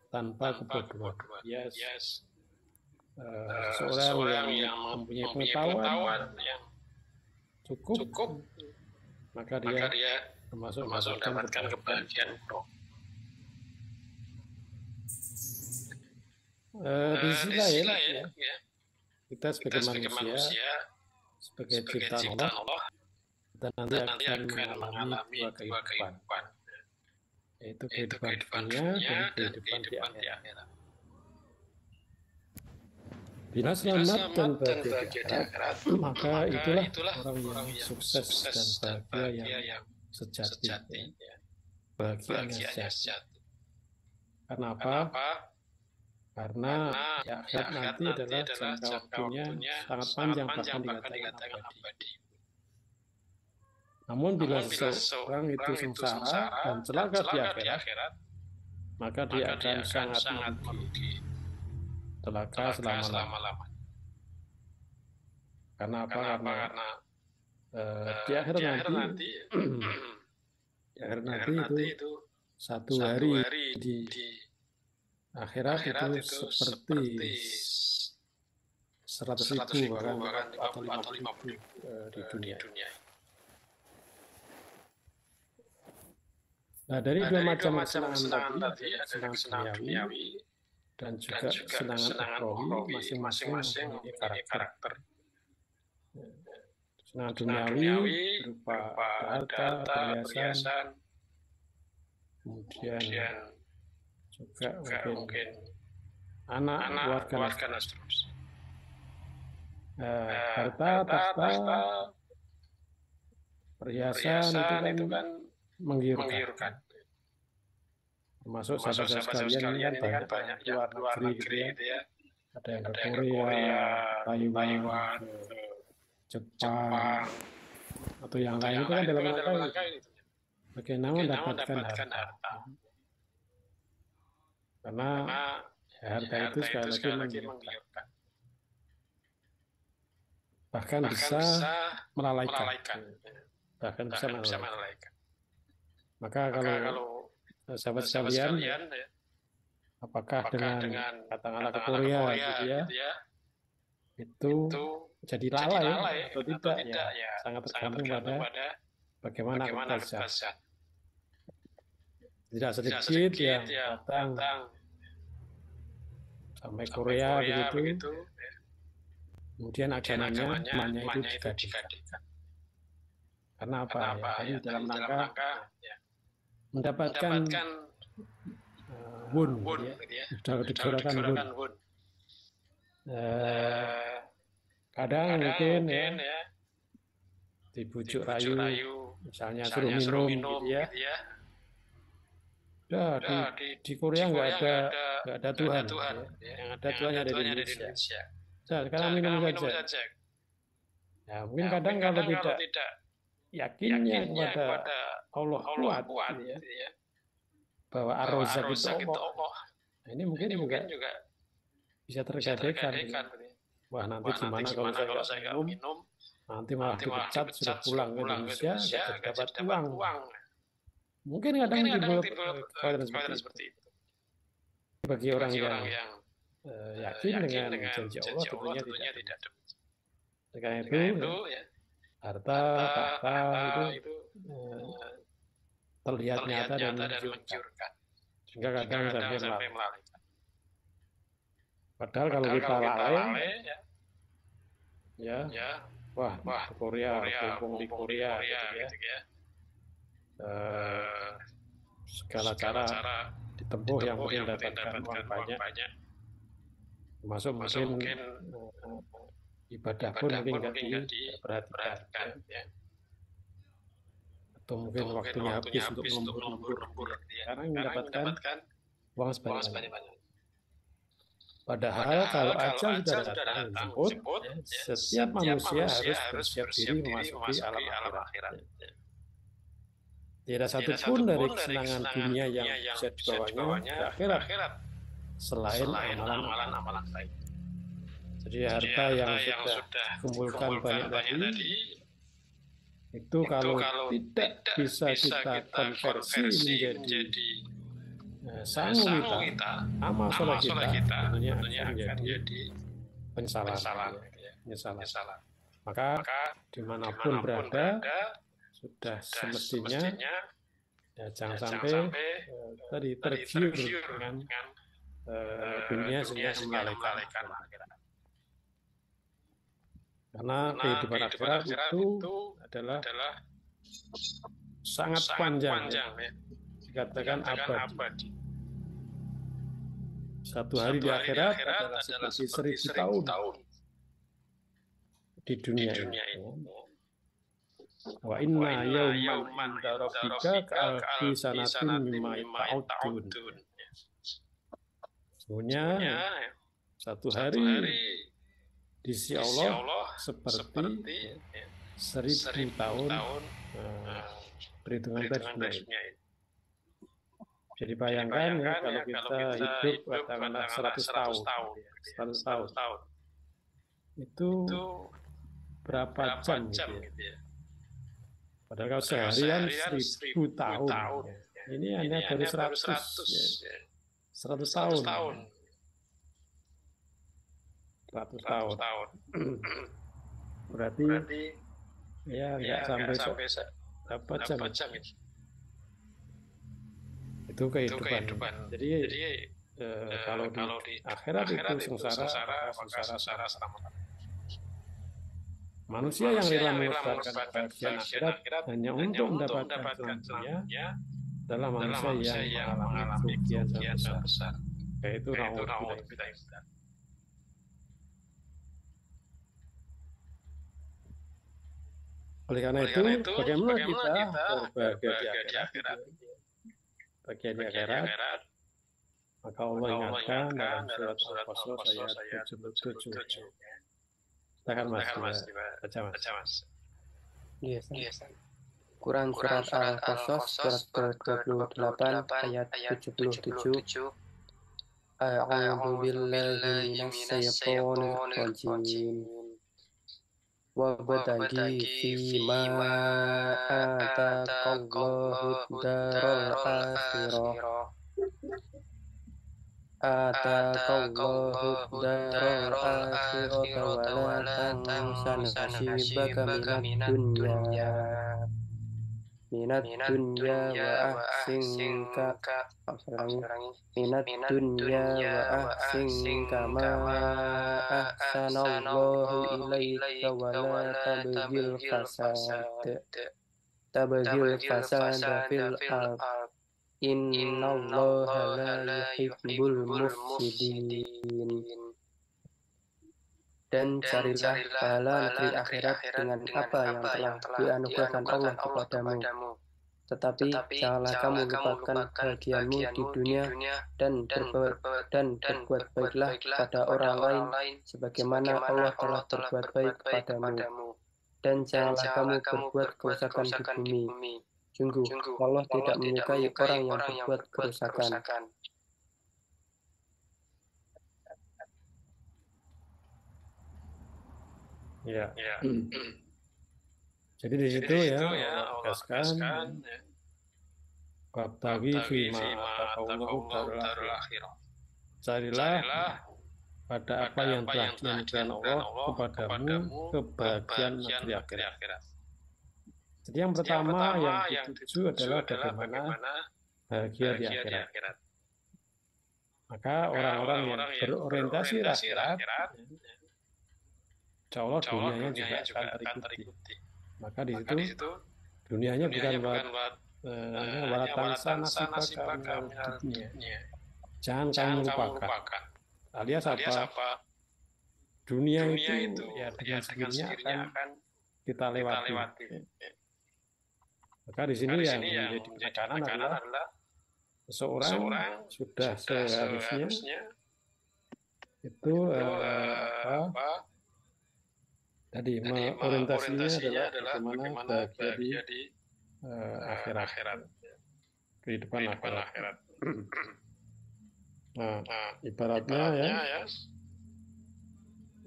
tanpa kebodohan. Seseorang yang mempunyai pengetahuan yang cukup, maka dia termasuk mendapatkan kebahagiaan umroh. Di sisi lain, kita sebagai manusia, sebagai ciptaan Allah, kita nanti akan mengalami dua kehidupan, yaitu kehidupan dunia dan kehidupan di akhirat. Bila selamat dan bahagia di akhirat, maka itulah orang yang sukses dan bahagia yang sejati, bahagia yang sejati. Karena apa? Karena di akhirat nanti adalah jangka waktunya sangat panjang, bahkan dikatakan abadi. Namun bila seseorang itu sengsara dan celaka di akhirat, maka dia akan sangat merugi, celaka selama-lamanya. Karena apa? Karena di akhirat nanti itu satu hari di akhirat itu seperti 100.000 atau 50.000 di dunia. Nah, dari dua macam kesenangan tadi, kesenangan duniawi dan juga kesenangan ukhrawi, masing-masing mempunyai karakter. Kesenangan duniawi berupa harta, perhiasan, kemudian juga mungkin anak, keluarga, dan seterusnya. Harta, tahta, perhiasan itu kan menggiurkan. Termasuk sahabat-sahabat sekalian ini kan banyak luar negeri gitu ya. Ada yang ke Korea, Taiwan, Jepang, atau yang lain itu kan dalam rangka bagaimana mendapatkan harta. Karena harta itu sekali lagi menggiurkan. Bahkan bisa melalaikan. Maka kalau sahabat sekalian, apakah dengan katakanlah ke Korea gitu ya, itu jadi lalai atau tidak ya, sangat tergantung pada bagaimana kita. Tidak sedikit yang datang sampai Korea begitu, kemudian agamanya itu digadaikan. Karena apa? Ya, dalam rangka mendapatkan won, sudah digunakan won. Kadang mungkin ya dibujuk rayu, misalnya suruh minum gitu ya. Di Korea nggak ada Tuhan, ya. Yang ada Tuhannya dari Indonesia. Sekarang minum saja. Ya, mungkin kadang kalau tidak yakinnya kepada Allah kuat ya, bahwa ar-Razzaq itu Allah. Nah, ini mungkin juga bisa tergadaikan. Wah, nanti gimana kalau saya nggak minum, nanti malah dipecat, sudah pulang ke Indonesia, nggak dapat uang. Mungkin kadang timbul kekhawatiran seperti itu. Bagi orang yang yakin dengan janji Allah, tentunya tidak demikian. Karena itu harta, tahta itu terlihat nyata dan mengiurkan. Sehingga kadang sampai melalaikan. Padahal kalau kita lalai, wah Korea, kumpul di Korea gitu ya. Segala cara ditempuh yang mungkin dapatkan uang banyak, termasuk mungkin ibadah pun mungkin nggak diperhatikan ya. Atau mungkin waktunya habis untuk lembur karena mendapatkan uang sebanyak-banyak. Padahal kalau ajal sudah datang dijemput, setiap manusia harus bersiap diri memasuki alam akhirat. Tidak satu pun dari kesenangan dunia yang bisa dibawanya ke akhirat selain amalan-amalan baik. Jadi harta yang sudah kumpulkan banyak tadi itu kalau tidak bisa kita konversi menjadi sangu kita, amal soleh kita tentunya akan menjadi penyesalan. Maka dimanapun berada sudah semestinya jangan sampai tadi tergiur dengan dunia sehingga melalaikan akhirat. Karena kehidupan akhirat itu adalah sangat panjang ya. Dikatakan abadi. Satu hari di akhirat adalah seperti 1000 tahun di dunia ini. Wa inna yawman inda rabbika ka'alfi sanatin mimma ta'udun. Sesungguhnya satu hari di sisi Allah seperti 1000 tahun perhitungan dunia. Jadi bayangkan ya, kalau kita hidup katakanlah 100 tahun, itu berapa jam gitu ya. Padahal kalau seharian 1000 tahun, ya. Ini hanya baru 100 tahun. 100 tahun. Berarti ya nggak sampai berapa jam itu. Itu kehidupan. Jadi kalau di akhirat itu sengsara selama. Manusia yang rela mengorbankan kebahagiaan akhirat hanya untuk mendapatkan dunia adalah manusia yang mengalami kerugian besar. Yaitu naudzubillah. Oleh karena itu, bagaimana kita berbahagia di akhirat? Bagian di akhirat, maka Allah ingatkan dalam surat Al-Qasas ayat 77. Silakan Mas, baca Mas. Yes. Quran surat Al-Qasas surat ke-28 ayat 77. A'udzu billahi minasyaitonir rajim. Wabtaghi fima ataqallahu daral akhirah. Ataqallahu daral akhirah wa la tansa nasibaka minad dunya wa ahsin kama ahsanallahu ilaika wa la tabghil fasada fil ardh innallaha la yuhibbul mufsidin. Dan carilah pahala negeri akhirat dengan apa yang telah dianugerahkan Allah kepadamu. Tetapi janganlah kamu lupakan bahagianmu di dunia dan berbuat baiklah pada orang lain sebagaimana Allah telah berbuat baik kepadamu. Dan janganlah kamu berbuat kerusakan di bumi. Sungguh Allah tidak menyukai orang yang berbuat kerusakan. Ya. Jadi di situ ya Allah tegaskan wabtaghi fima ataqallahu darul akhirah. Carilah pada apa yang telah dianugerahkan Allah kepadamu kebahagiaan negeri akhirat. Jadi yang pertama yang dituju adalah bagaimana bahagia di akhirat. Maka orang-orang yang berorientasi akhirat, insya Allah dunianya juga akan terikuti. Maka di situ dunianya bukan buat walatangsa nasibaka minad dunya. Jangan kamu lupakan. Alias apa? Dunia itu ya dengan sendirinya akan kita lewati. Maka di sini yang menjadi penekanan adalah seseorang sudah seharusnya itu tadi orientasinya adalah bagaimana bahagia di akhirat, kehidupan akhirat. Nah, ibaratnya ya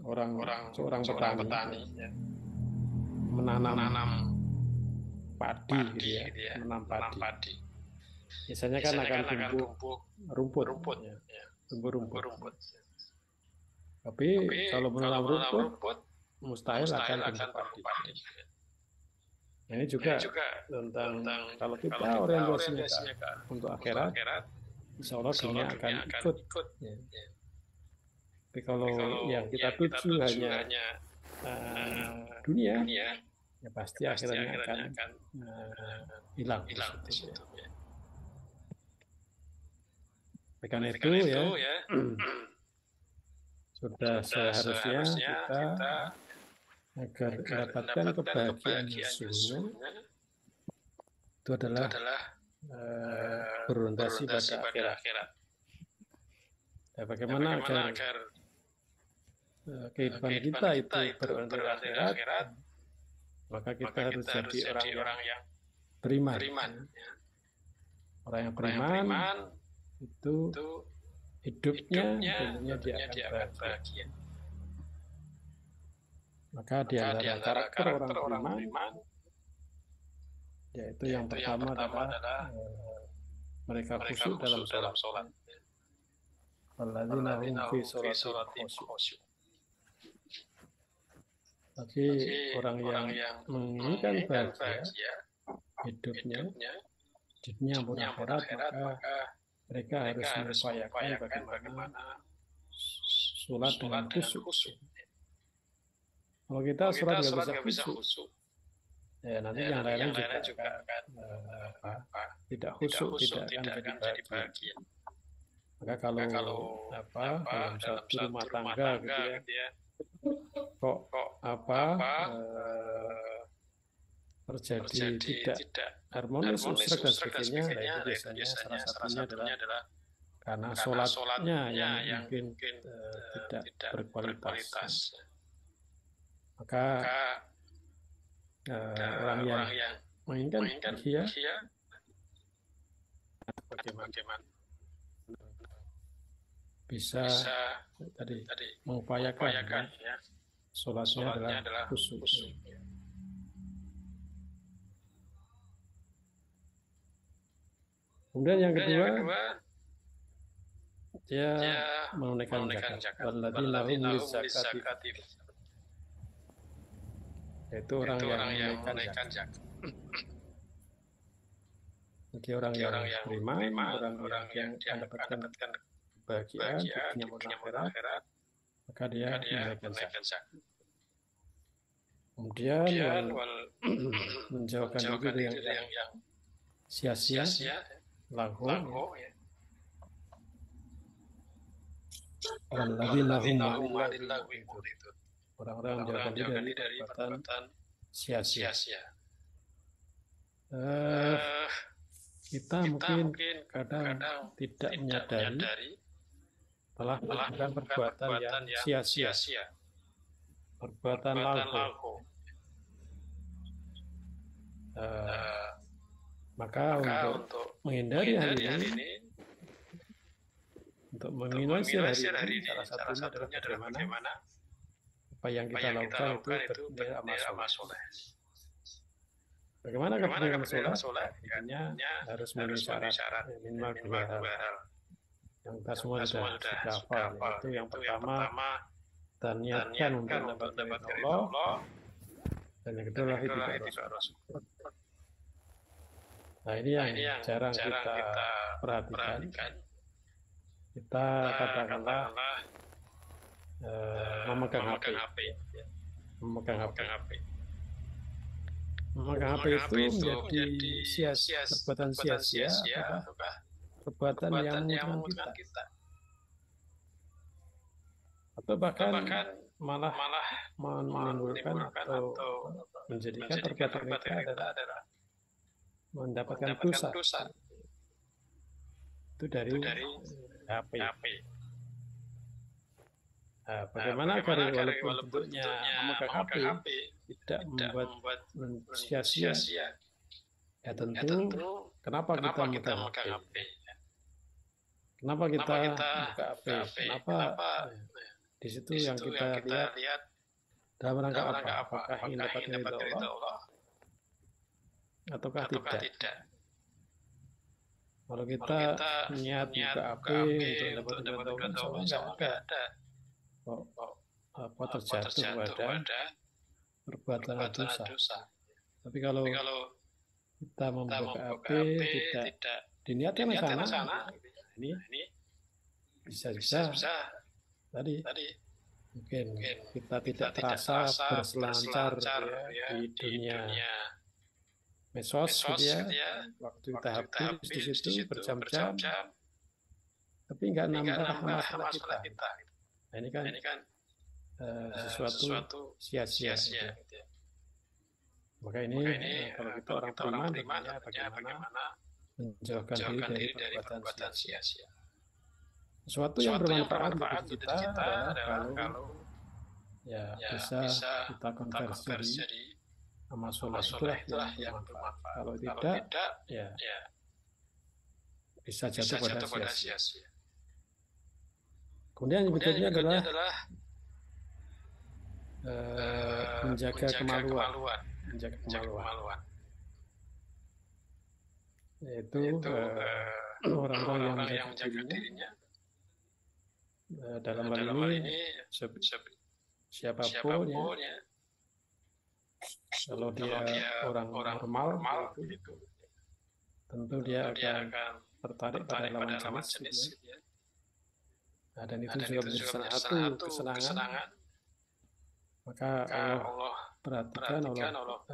seorang petani ya, menanam padi gitu ya, menanam padi. Biasanya kan akan tumbuh rumput, ya. Tumbuh rumput. Tapi kalau menanam rumput, mustahil akan tumbuh padi. Nah, ini juga tentang kalau kita orientasinya untuk akhirat, insya Allah dunia akan ikut. Ya. Tapi kalau yang kita tuju hanya dunia, ya pasti akhirnya akan hilang. Karena itu ya sudah seharusnya kita agar mendapatkan kebahagiaan yang sesungguhnya itu adalah berorientasi pada akhirat. Ya, bagaimana agar kehidupan kita itu berorientasi akhirat, maka kita harus jadi orang yang beriman. Orang yang beriman itu hidupnya tentunya dia akan bahagia. Maka di antara karakter orang beriman, yaitu yang pertama adalah mereka khusyuk dalam sholat. Alladzina hum fi sholatihim khusyuk. Bagi orang yang menginginkan bahagia hidupnya berakhirat, maka mereka harus mengupayakan bagaimana sholat dengan khusyuk. Kalau kita sholat nggak bisa khusyuk, ya nanti yang lainnya juga tidak khusyuk, tidak akan jadi bahagia. Maka kalau dalam satu rumah tangga gitu ya, kok terjadi tidak harmonis, dan sebagainya, nah itu biasanya salah satunya adalah karena sholatnya yang mungkin tidak berkualitas. Maka orang yang menginginkan bahagia bagaimana bisa tadi mengupayakan ya, sholatnya adalah khusyuk. Kemudian yang kedua, dia menunaikan zakat. Walladzina hum lizzakati, yaitu orang yang menunaikan zakat. Bagi orang yang beriman, orang yang mendapatkan kebahagiaan dunia akhirat, maka dia menunaikan zakat. Kemudian menjauhkan diri dari yang sia-sia, lahu. Walladzina hum orang-orang menjauhkan diri dari perbuatan sia-sia. Kita mungkin kadang tidak menyadari telah melakukan perbuatan yang sia-sia, perbuatan lalhu. Maka untuk menghindari hal ini, untuk meminimalisir hari ini, salah satunya adalah bagaimana apa yang kita lakukan itu bernilai amal soleh. Bagaimana kepentingan sholat? Artinya harus memenuhi syarat minimal dua hal. Yang kita semua sudah hafal, yaitu yang pertama kita niatkan untuk mendapatkan Allah, dan yang kedua itibar Rasul. Nah ini yang jarang kita perhatikan. Kita katakanlah memegang HP. Memegang HP itu menjadi perbuatan sia-sia, perbuatan yang menguntungkan kita. Atau bahkan malah menimbulkan atau menjadikan perbuatan kita adalah mendapatkan dosa. Itu dari HP. Nah, bagaimana agar walaupun bentuknya memegang HP tidak membuat sia-sia? Ya tentu, kenapa kita memegang HP? Kenapa kita buka HP? Kenapa di situ yang kita lihat dalam rangka apa? Apakah ingin dapat ridho Allah ataukah tidak? Kalau kita niat buka AP untuk dapat taubat, insya Allah nggak ada terjatuh pada perbuatan dosa. Tapi kalau kita membuka AP tidak diniatkan ke sana, ini bisa tadi mungkin kita tidak terasa berselancar ya, di dunia medsos gitu ya. Waktu kita habis di situ berjam-jam, tapi nggak nambah amal kita. Nah, ini kan sesuatu sia-sia. Gitu ya. Maka ini kalau kita orang beriman, bagaimana menjauhkan diri dari perbuatan sia-sia. Sesuatu yang bermanfaat bagi kita adalah kalau bisa kita konversi jadi amal soleh itulah yang bermanfaat. Kalau tidak, ya bisa jatuh pada sia-sia. Kemudian yang berikutnya adalah menjaga kemaluan. Yaitu orang-orang yang menjaga dirinya dalam hal ini siapapun ya, kalau dia orang normal gitu, tentu dia akan tertarik pada lawan jenis gitu ya. Nah, dan itu juga menjadi salah satu kesenangan. Maka Allah perhatikan, Allah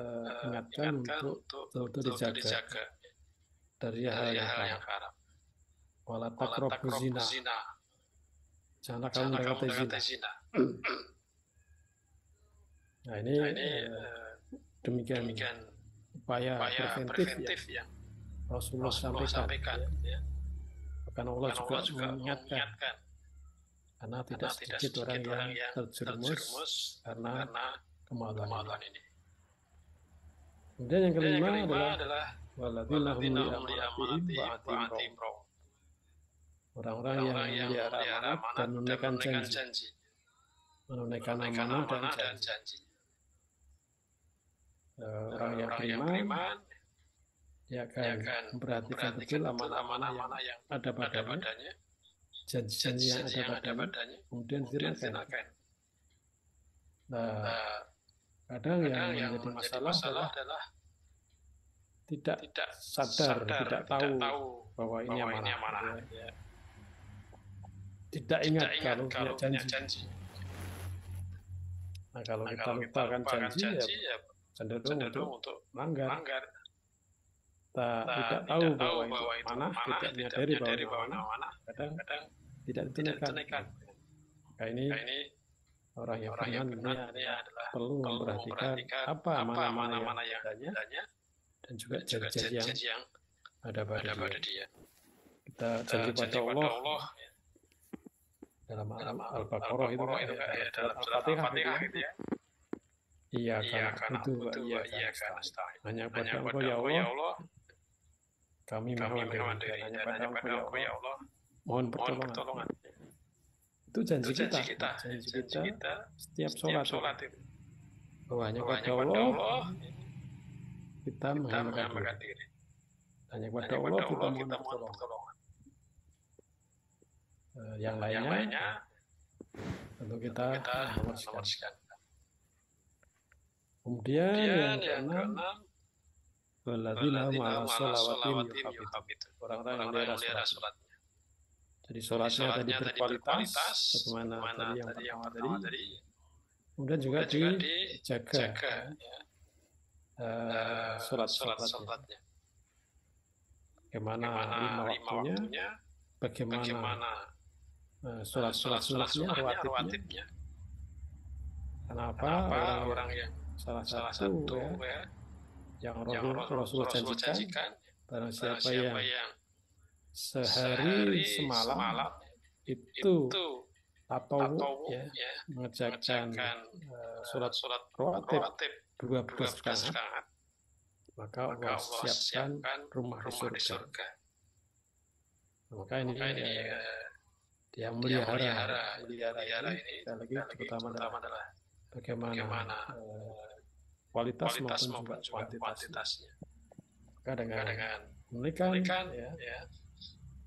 ingatkan untuk dijaga dari hal yang haram. Wala taqrabu zina. Janganlah kamu mendekati zina. Nah ini demikian upaya preventif yang Rasulullah sampaikan. Ya. Bahkan Allah juga mengingatkan karena tidak sedikit orang yang terjerumus karena kemaluan ini. Kemudian yang kelima adalah walladzina hum li amanatihim ra'un. Orang-orang yang melihara amanat dan menunaikan janji. Menunaikan amanah dan janji. Orang yang beriman dia akan memperhatikan betul amanah-amanah yang ada padanya, janji-janji yang ada padanya, kemudian dinaikkan. Nah, kadang yang menjadi masalah adalah tidak sadar, tidak tahu bahwa ini amanah. Ya. Tidak ingat kalau dia janji. Nah, kalau kita lupakan janji ya cenderung untuk melanggar. Kita tidak tahu bahwa itu amanah, tidak menyadari bahwa amanah, kadang tidak ditunaikan. Nah, ini orang yang beriman ini adalah perlu memperhatikan apa amanah-amanah yang adanya dan juga janji yang ada pada dia. Kita janji pada Allah dalam Al-Baqarah itu dalam Al-Fatihah gitu ya. Iya karena itu iya karena hanya pada Engkau ya Allah kami mohon diri, hanya pada Engkau ya Allah mohon pertolongan. Itu janji kita setiap sholat itu. Hanya pada Allah kita menghinakan diri. Hanya pada Allah kita mohon pertolongan. Yang lainnya tentu kita nomorkan. Kemudian yang keenam walladzina hum 'ala sholawatihim yuhafidun. Orang-orang yang melihara salatnya. Jadi salatnya tadi berkualitas bagaimana tadi yang pertama tadi. Kemudian juga dijaga salat-salatnya. Bagaimana lima waktunya, bagaimana salat sunatnya, rawatibnya. Kenapa orang yang salah satu yang Rasulullah janjikan barang siapa yang sehari semalam itu atau mengerjakan sholat rawatib 12 rakaat maka Allah siapkan rumah di surga. Maka ini dia melihara ini lagi terutama adalah bagaimana kualitas maupun juga kuantitasnya. Maka dengan menunaikan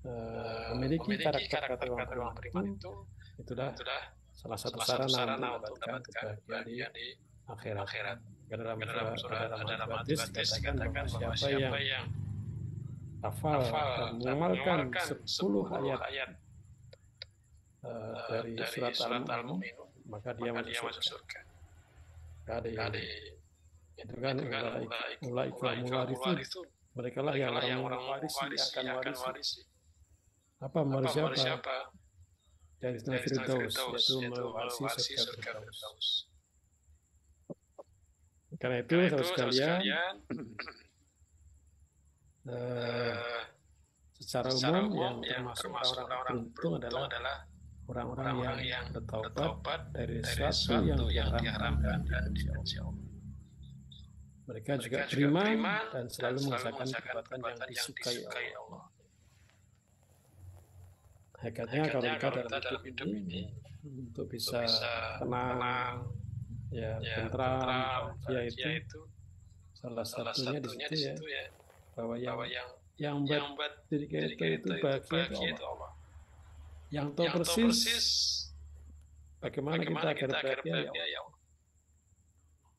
memiliki karakter orang beriman itu, itulah salah satu sarana untuk mendapatkan kebahagiaan di akhirat. Dalam hadis dikatakan bahwa siapa yang hafal dan mengamalkan 10 ayat dari surat Al-Mu'minun, maka dia masuk surga. Itu kan ulaika muwarithun, mereka lah yang orang akan warisi. Apa mewarisi apa? Dari Firdaus, yaitu mewarisi surga Firdaus. Karena itu, saudara sekalian, secara umum yang termasuk orang-orang beruntung adalah orang-orang yang bertaubat dari sesuatu yang diharamkan dan dibenci Allah. Mereka juga beriman dan selalu mengerjakan perbuatan yang disukai Allah. Hakikatnya kalau kita dalam hidup ini untuk bisa tenang, ya tentram, itu salah satunya di situ ya, bahwa yang membuat diri kita itu bahagia itu Allah. Yang tahu persis bagaimana kita agar bahagia ya Allah.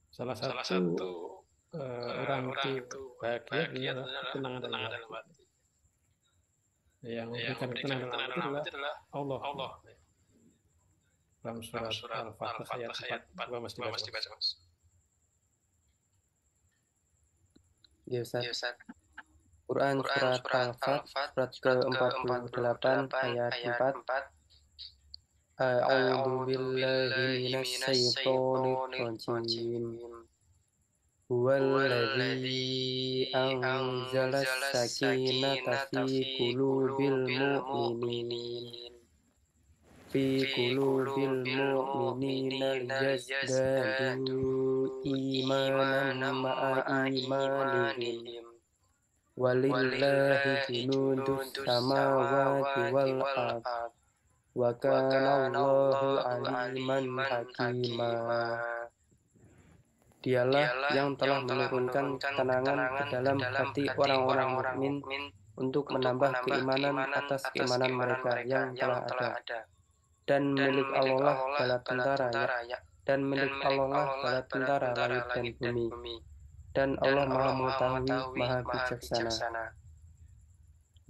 Salah satu orang itu bahagia adalah ketenangan dalam hati. Yang memberikan ketenangan dalam hati adalah Allah. Dalam surat Al-Fatihah ayat 4 mesti dibaca, Mas. Ya, Ustaz. Quran surat Al-Fatihah surat ke-48 ayat 4. A'udzu billahi minasy syaithanir rajim. Huwallazi anzala as-sakinata fi qulubil mu'minina liyazdadu imanan ma'a imanihim. Walillahi junudus samawati wal ardh wa kana Allahu aliman hakima. Dialah yang telah menurunkan ketenangan ke dalam hati orang-orang mukmin untuk menambah keimanan atas keimanan mereka yang telah ada. Dan milik Allah bala tentara langit dan bumi. Dan Allah Maha Mengetahui, Maha Bijaksana.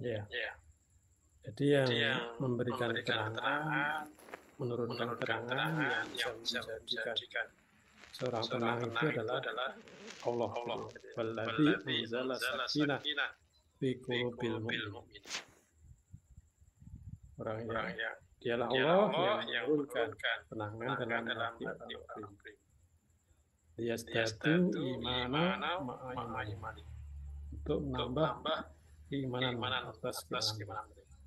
Ya. Jadi yang memberikan keterangan, menurunkan keterangan yang bisa menjadikan seorang tenang itu adalah Allah. Walladzi anzala sakinah fi qulubil mu'minin. Orang yang dialah Allah yang menurunkan ketenangan dalam hati orang beriman. Liyazdadu imana ma'a imani, untuk menambah keimanan atas keimanan mereka.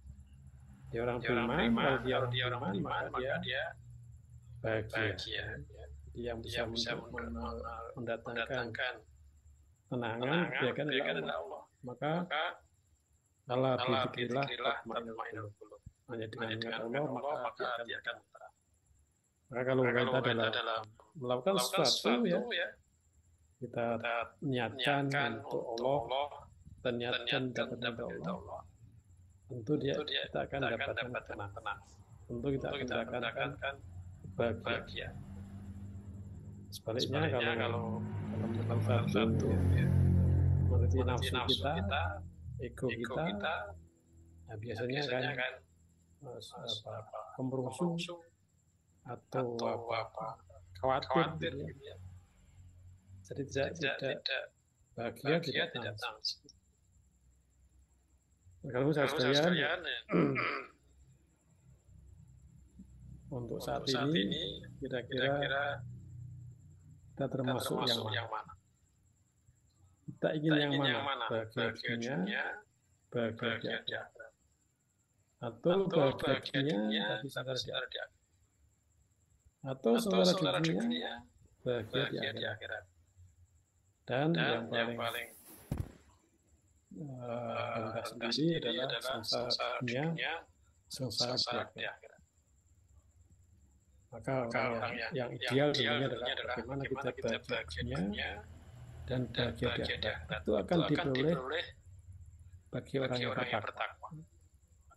Dia orang beriman, kalau dia orang beriman maka dia bahagia. Dia bisa mendatangkan tenangan, dia kan adalah Allah. Maka Allah bidzikrillah tatma'innul qulub. Hanya dengan ingat Allah maka dia akan tenang. Maka kalau kita dalam melakukan sesuatu ya, kita niatkan untuk Allah dan niatkan dapat Allah, tentu kita akan dapatkan tenang. Tentu kita akan mendapatkan bahagia. Sebaliknya kalau melakukan sesuatu mengerti nafsu kita, ego kita, nah biasanya kan kemerungsung atau khawatir gitu ya. Jadi tidak bahagia, tidak tenang. Kalau sekalian untuk saat ini kira-kira kita termasuk yang mana? Kita ingin yang mana? Bahagianya bahagia atau bahagianya tapi saudara di akhirat, atau saudara dunia bahagia di akhirat. Dan yang paling rendah sendiri adalah sengsara dunia, sengsara di akhirat. Maka orang yang ideal tentunya adalah bagaimana kita bahagia dan bahagia di akhirat. Itu akan diperoleh bagi orang yang bertakwa.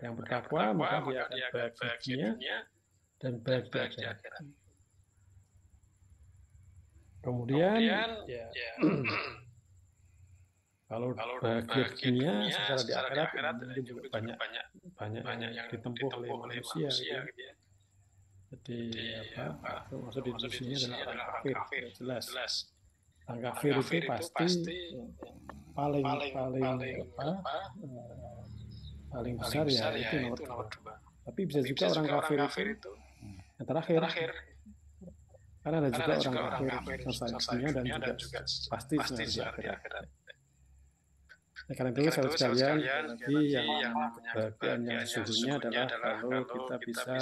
yang bertakwa, maka dia akan bahagia dunia dan bahagia di akhirat. Kemudian ya, kalau bahagia dunia secara di akhirat mungkin juga banyak yang ditempuh oleh manusia gitu. Jadi apa maksud di sini adalah orang kafir, jelas. Orang kafir itu pasti paling besar ya itu nomor 2. Tapi bisa juga orang kafir itu yang terakhir. Karena ada juga orang kafir selesai dunia dan juga pasti di akhirat. Karena itu sahabat sekalian, lagi yang kebahagiaan yang sesungguhnya adalah kalau kita bisa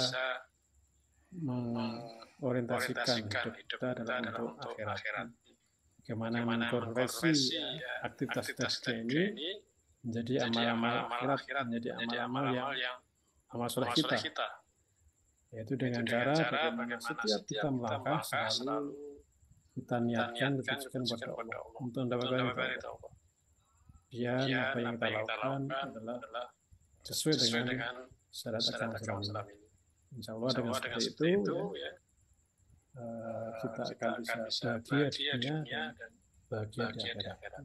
mengorientasikan hidup kita dalam bentuk akhirat. Bagaimana mengkonversi aktivitas kita ini menjadi amal-amal akhirat, menjadi amal-amal yang amal soleh kita. Yaitu dengan cara bagaimana setiap kita melangkah selalu kita niatkan ditujukan kepada Allah untuk mendapatkan itu. Biar apa yang kita lakukan adalah sesuai dengan syariat agama Islam ini. Insya Allah dengan seperti itu ya, kita akan bisa bahagia di dunia dan bahagia di akhirat.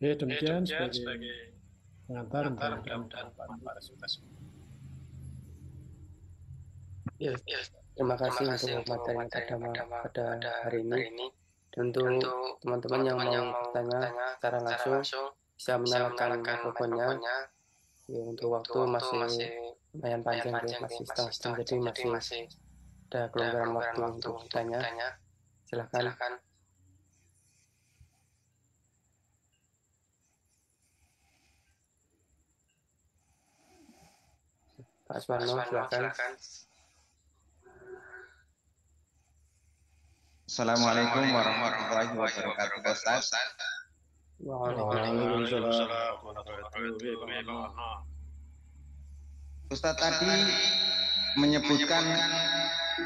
Ya demikian sebagai pengantar mudah-mudahan bermanfaat kita semua. Ya, terima kasih untuk materi pada hari ini. Dan untuk teman-teman yang mau bertanya secara langsung bisa menyalakan mikrofonnya. Ya, untuk waktu masih lumayan panjang ya, masih setengah jam, jadi masih ada kelonggaran waktu untuk bertanya. Silakan. Pak Aswarno, silakan. Assalamualaikum warahmatullahi wabarakatuh, Ustaz. Waalaikumsalam warahmatullahi wabarakatuh. Ustaz tadi menyebutkan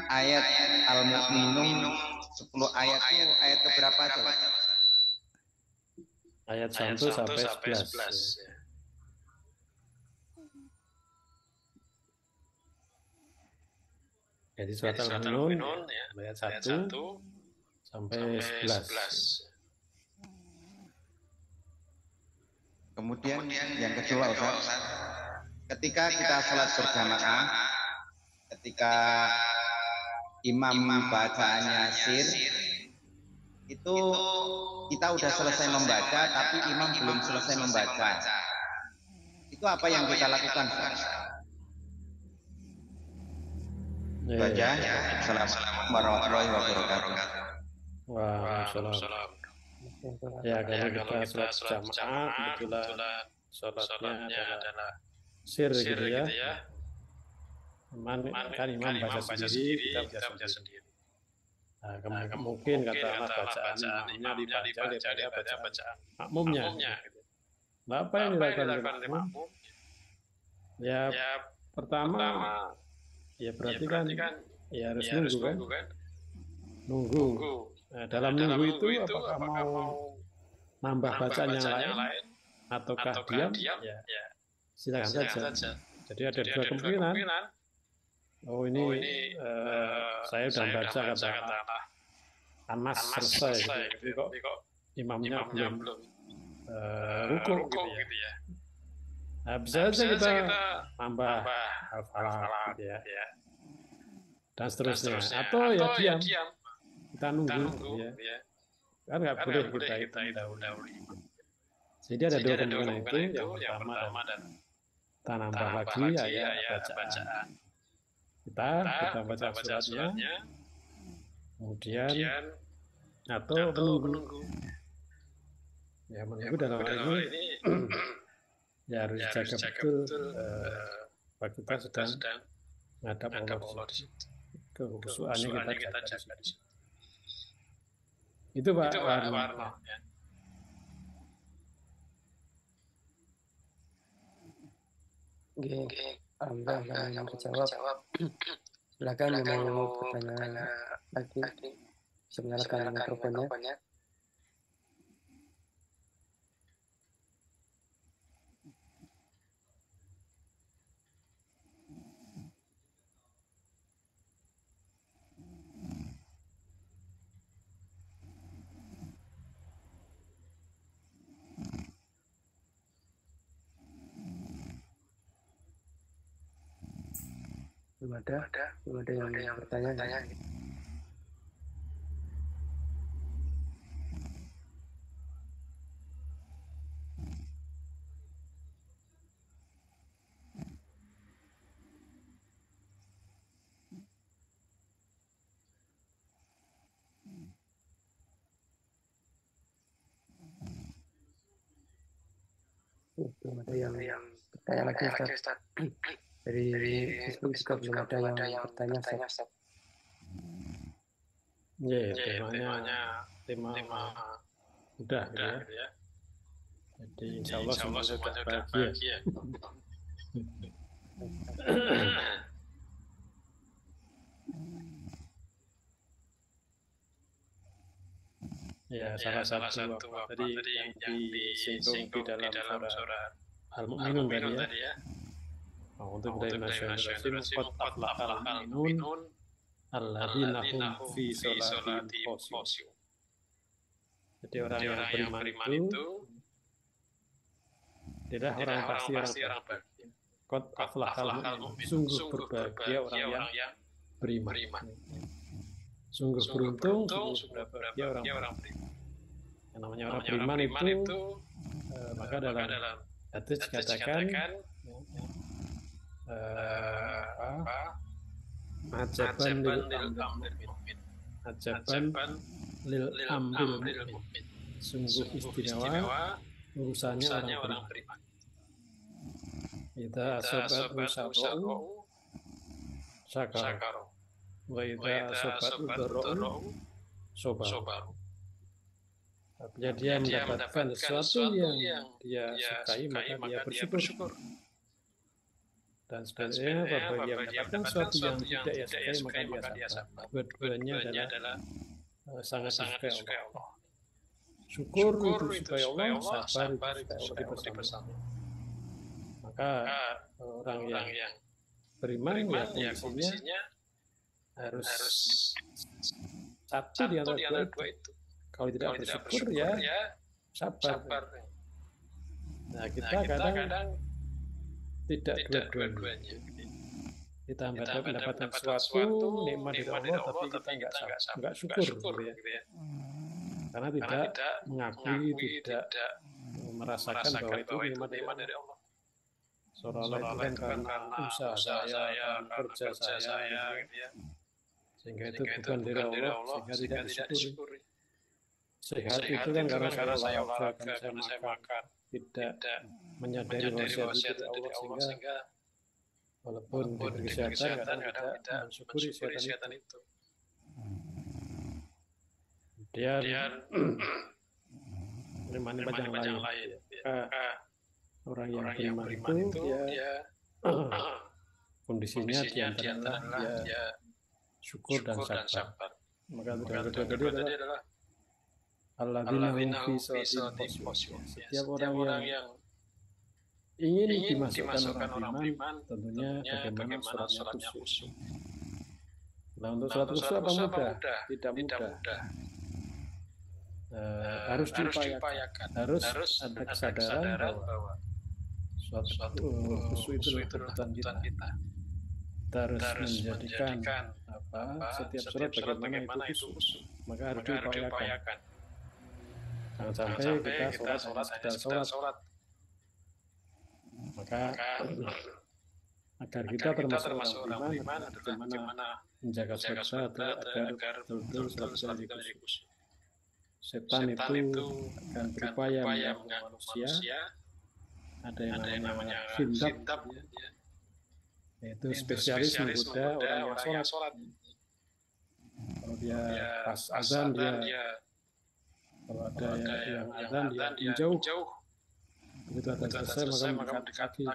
ayat Al-Mu'minun 10 ayat itu ayat keberapa aja? Ayat 1 sampai 11. Jadi surat Al-Mu'minun ayat 1 sampai 11. Kemudian yang kedua, Ustaz, ketika kita sholat berjamaah, ketika imam bacaannya sir, itu kita udah selesai membaca, tapi imam belum selesai membaca. Itu apa yang kita lakukan, Ustaz? Baca. Assalamualaikum warahmatullahi wabarakatuh. Waalaikumsalam. Ya, kalau kita sholat jamaah kebetulan sholatnya adalah sir gitu ya. Kan imam baca sendiri, kita baca sendiri. Nah, mungkin katakanlah bacaan imamnya dibaca daripada bacaan makmumnya. Nah, apa yang dilakukan oleh makmum? Ya, pertama ya berarti kan ya harus nunggu kan. Nunggu. Nah, dalam nunggu itu apakah mau nambah bacaan yang lain ataukah diam? Ya, silakan saja. Jadi ada dua kemungkinan. Oh ini saya sudah baca kata Anas selesai, tapi kok imamnya belum rukuk gitu ya. Nah, bisa saja kita tambah al-falah gitu ya. Dan seterusnya. Atau ya diam. Kita nunggu ya. Kan nggak boleh kita itu dahulu. Jadi ada dua kemungkinan itu. Yang pertama dan kita nambah lagi ya bacaan. Kita baca suratnya, kemudian atau menunggu. Ya menunggu dalam hal ini ya harus dijaga betul bahwa kita sedang menghadap Allah di situ. Kekhusuannya kita jaga di situ. Itu Pak Warno. Oke, Alhamdulillah yang terjawab. Silakan yang mau bertanya lagi bisa menyalakan mikrofonnya. Belum ada yang bertanya. Belum ada yang bertanya lagi, Ustaz. Dari Facebook juga belum ada yang bertanya, Ustaz. Ya, tema udah gitu ya. Jadi insya Allah semua sudah bahagia. Ya, salah satu tadi yang disinggung di dalam surah Al-Mu'minun tadi ya. Untuk nasionalisme qad aflahal mu'minun alladzina hum fi sholatihim khashi'un. Jadi orang yang beriman itu tidak orang pasti orang bahagia. Qad aflahal mu'minun, sungguh berbahagia orang yang beriman. Sungguh beruntung, sungguh berbahagia orang beriman. Yang namanya orang beriman itu maka dalam hadis dikatakan ajaban lil amril mu'min. Sungguh istimewa urusannya orang beriman. Idza asabat usarra'u syakara wa idza asabat udarra'u sabaru. Apabila dia mendapatkan sesuatu yang dia sukai, maka dia bersyukur. Dan sebenarnya apabila dia mendapatkan sesuatu yang tidak dia sukai, maka dia sabar. Dua-duanya adalah sangat disukai Allah. Syukur itu supaya Allah, sabar itu supaya Allah bersama. Maka orang yang beriman ya kondisinya harus satu di antara dua itu. Kalau tidak bersyukur ya sabar. Nah, kita kadang tidak dua-duanya. Kita mendapatkan sesuatu nikmat dari Allah, tapi kita nggak syukur gitu ya. Karena tidak mengakui, tidak merasakan bahwa itu nikmat dari Allah. Seolah-olah itu kan karena usaha saya, kerja saya gitu ya. Sehingga itu bukan dari Allah, sehingga tidak disyukuri. Sehat itu kan karena saya olahraga, karena saya makan, tidak menyadari bahwa sehat itu dari Allah, sehingga walaupun diberi kesehatan, kadang tidak mensyukuri kesehatan itu. Dia nikmat yang lain. Orang yang beriman itu dia kondisinya di antara dia syukur dan sabar. Maka kedua tadi adalah alladzina hum fi sholatihim khashi'un. Setiap orang yang ingin dimasukkan orang beriman, tentunya bagaimana sholatnya khusyuk. Nah, untuk sholat khusyuk apa mudah? Tidak mudah. Harus diupayakan. Harus ada kesadaran bahwa sholat khusyuk itu kebutuhan kita. Kita harus menjadikan setiap sholat bagaimana itu khusyuk. Maka harus diupayakan. Jangan sampai kita sholat. Maka agar kita termasuk orang beriman, bagaimana menjaga sholat agar betul-betul sholat jadi khusyuk. Setan itu akan berupaya mengganggu manusia. Ada yang namanya hindab, yaitu spesialis menggoda orang yang sholat. Kalau dia pas azan dia, kalau ada yang azan dia menjauh. Begitu azan selesai maka mendekati.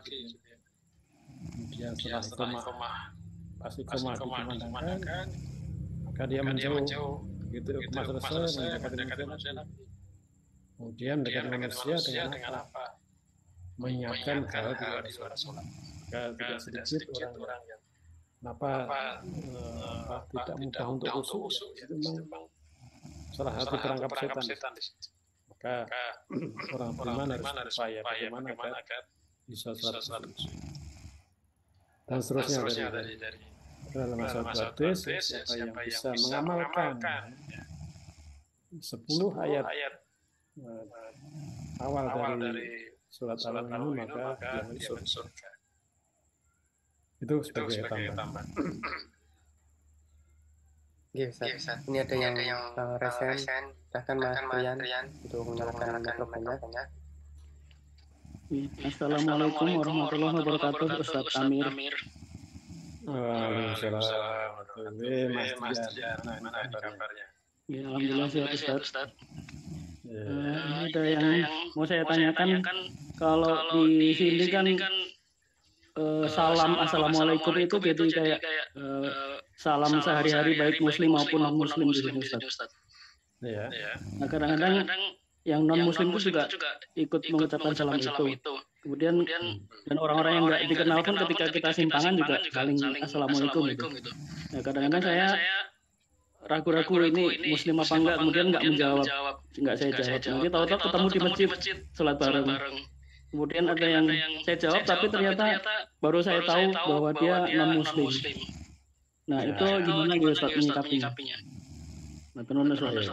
Kemudian setelah iqamah, pas iqamah dikumandangkan, maka dia menjauh. Begitu iqamah selesai mendekati manusia lagi. Kemudian mendekati manusia dengan apa? Mengingatkan hal di luar sholat. Maka tidak sedikit orang yang kenapa tidak mudah untuk khusyuk. Itu memang salah satu perangkap setan. Maka orang beriman harus berupaya bagaimana agar bisa sholat khusyuk. Dan seterusnya dari dalam satu hadis, siapa yang bisa mengamalkan 10 ayat awal dari surat Al-Mu'minun, maka dia masuk surga. Itu sebagai tambahan. Ini ada yang resen, bahkan Mas Rian untuk menyalakan mikrofonnya. Assalamualaikum warahmatullahi wabarakatuh, Ustadz Amir. Waalaikumsalam. Mas Dian, mana kabarnya? Ya, alhamdulillah sehat Ustadz. Ada yang mau saya tanyakan, kalau di sini kan salam assalamualaikum itu jadi kayak salam sehari-hari baik muslim maupun non muslim di sini Ustaz. Iya. Nah, kadang-kadang yang non muslim itu juga ikut mengucapkan salam itu. Kemudian dan orang-orang yang nggak dikenal pun ketika kita simpangan juga saling assalamualaikum gitu. Nah, kadang-kadang saya ragu-ragu ini muslim apa enggak, kemudian nggak menjawab, nggak saya jawab. Nanti tahu-tahu ketemu di masjid sholat bareng. Kemudian ada yang saya jawab, tapi ternyata baru saya tahu bahwa dia non-muslim. Nah, itu gimana ya Ustaz menyikapinya? Nah, tenun Ustaz.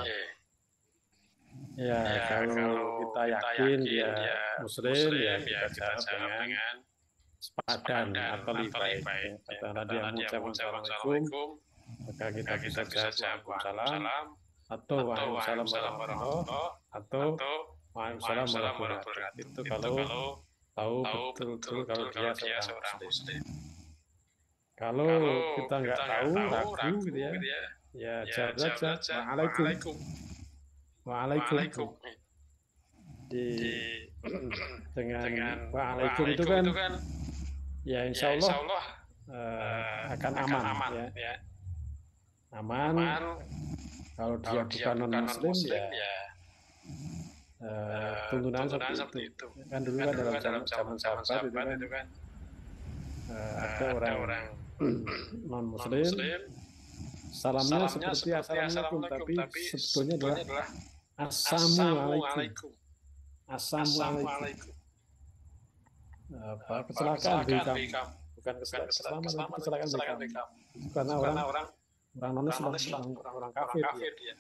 Ya, kalau kita yakin dia muslim, ya kita jawab dengan sepadan atau lebih baik. Katakanlah dia mengucapkan assalamualaikum, maka kita bisa jawab waalaikumsalam, atau waalaikumsalam warahmatullahi, atau waalaikumsalam warahmatullahi wabarakatuh. Itu kalau tahu betul-betul kalau dia seorang muslim. Kalau kita nggak tahu, ragu gitu ya jawab saja waalaikum. Dengan waalaikum itu kan ya insya Allah akan aman ya. Aman. Kalau dia bukan non-muslim ya tuntunan seperti itu. Kan dulu kan dalam zaman sahabat itu kan ada orang non-muslim salamnya seperti assalamualaikum, tapi sebetulnya adalah assalamualaikum. Kecelakaan bagi kamu, bukan kecelakaan bagi kamu, karena orang non-muslim, orang kafir dia.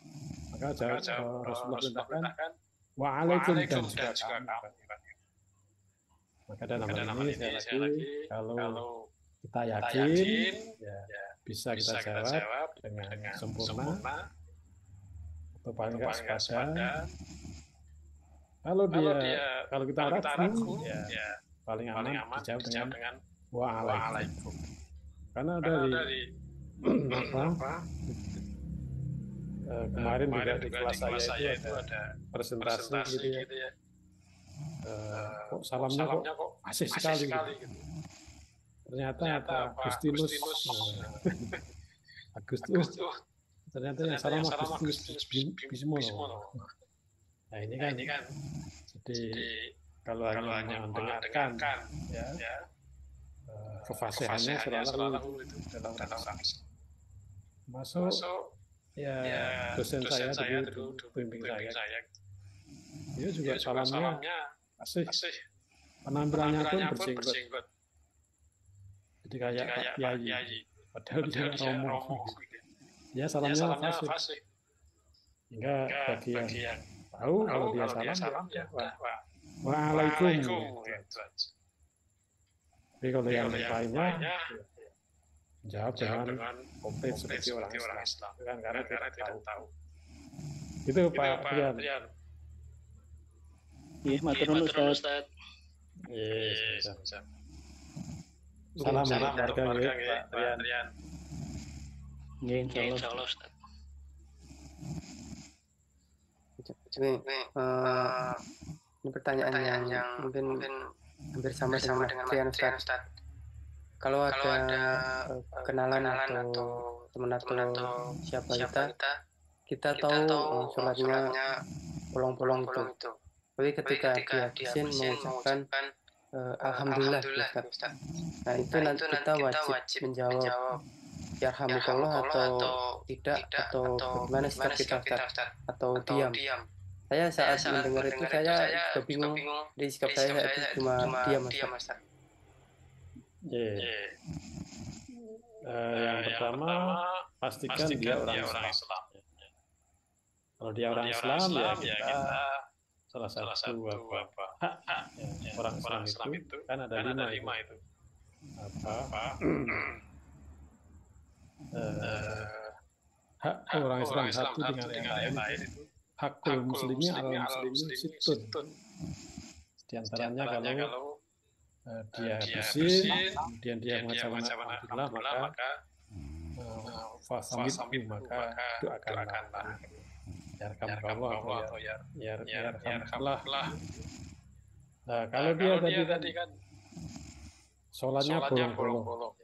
Maka Rasulullah perintahkan waalaikum dan juga kamu. Maka dalam hal ini saya lagi kalau kita yakin ya bisa kita jawab dengan sempurna atau paling nggak sepadan. Kalau kita ragu ya paling aman dijawab dengan waalaikum. Karena dari kemarin juga di kelas saya itu ada presentasi gitu ya. Kok salamnya kok asik sekali gitu. Ternyata Agustinus ternyata yang salam Agustinus Bismo. Nah ini kan jadi kalau hanya mendengarkan ya kefasihannya selalu itu dalam masuk ya dosen saya dulu pembimbing saya dia juga salamnya asih, penampilannya pun berjenggot. Jadi kayak Pak Kiai, padahal dia romo. Ya salamnya fasih. Hingga bagi yang tahu kalau dia salam ya waalaikum. Tapi kalau yang lainnya jawab dengan komplit seperti orang Islam. Karena tidak tahu. Itu Pak Rian. Iya, matur Ustaz. Yes. Salam keluarga Pak Rian. Insyaallah Ustaz. Ini pertanyaan yang mungkin hampir sama dengan Rian Ustaz. Kalau ada kenalan atau teman atau siapa kita tahu sholatnya bolong-bolong itu. Tapi ketika dia izin mengucapkan alhamdulillah Ustaz. Nah itu nanti kita wajib menjawab yarhamukallah atau tidak, atau bagaimana sikap kita Ustaz, atau diam. Saya saat mendengar itu saya juga bingung. Di sikap saya itu cuma diam Ustaz. Yang pertama, pastikan dia orang Islam. Kalau dia orang Islam, ya kita salah satu hak orang Islam itu kan ada 5 itu. Hak orang Islam satu dengan yang lain itu hakul muslimnya al muslimin sittun. Di antaranya kalau dia bersih, kemudian dia mengucapkan alhamdulillah, maka fasamit maka doakanlah. Yarhamkallah atau yarhamkallah. Nah, kalau dia tadi kan sholatnya bolong-bolong.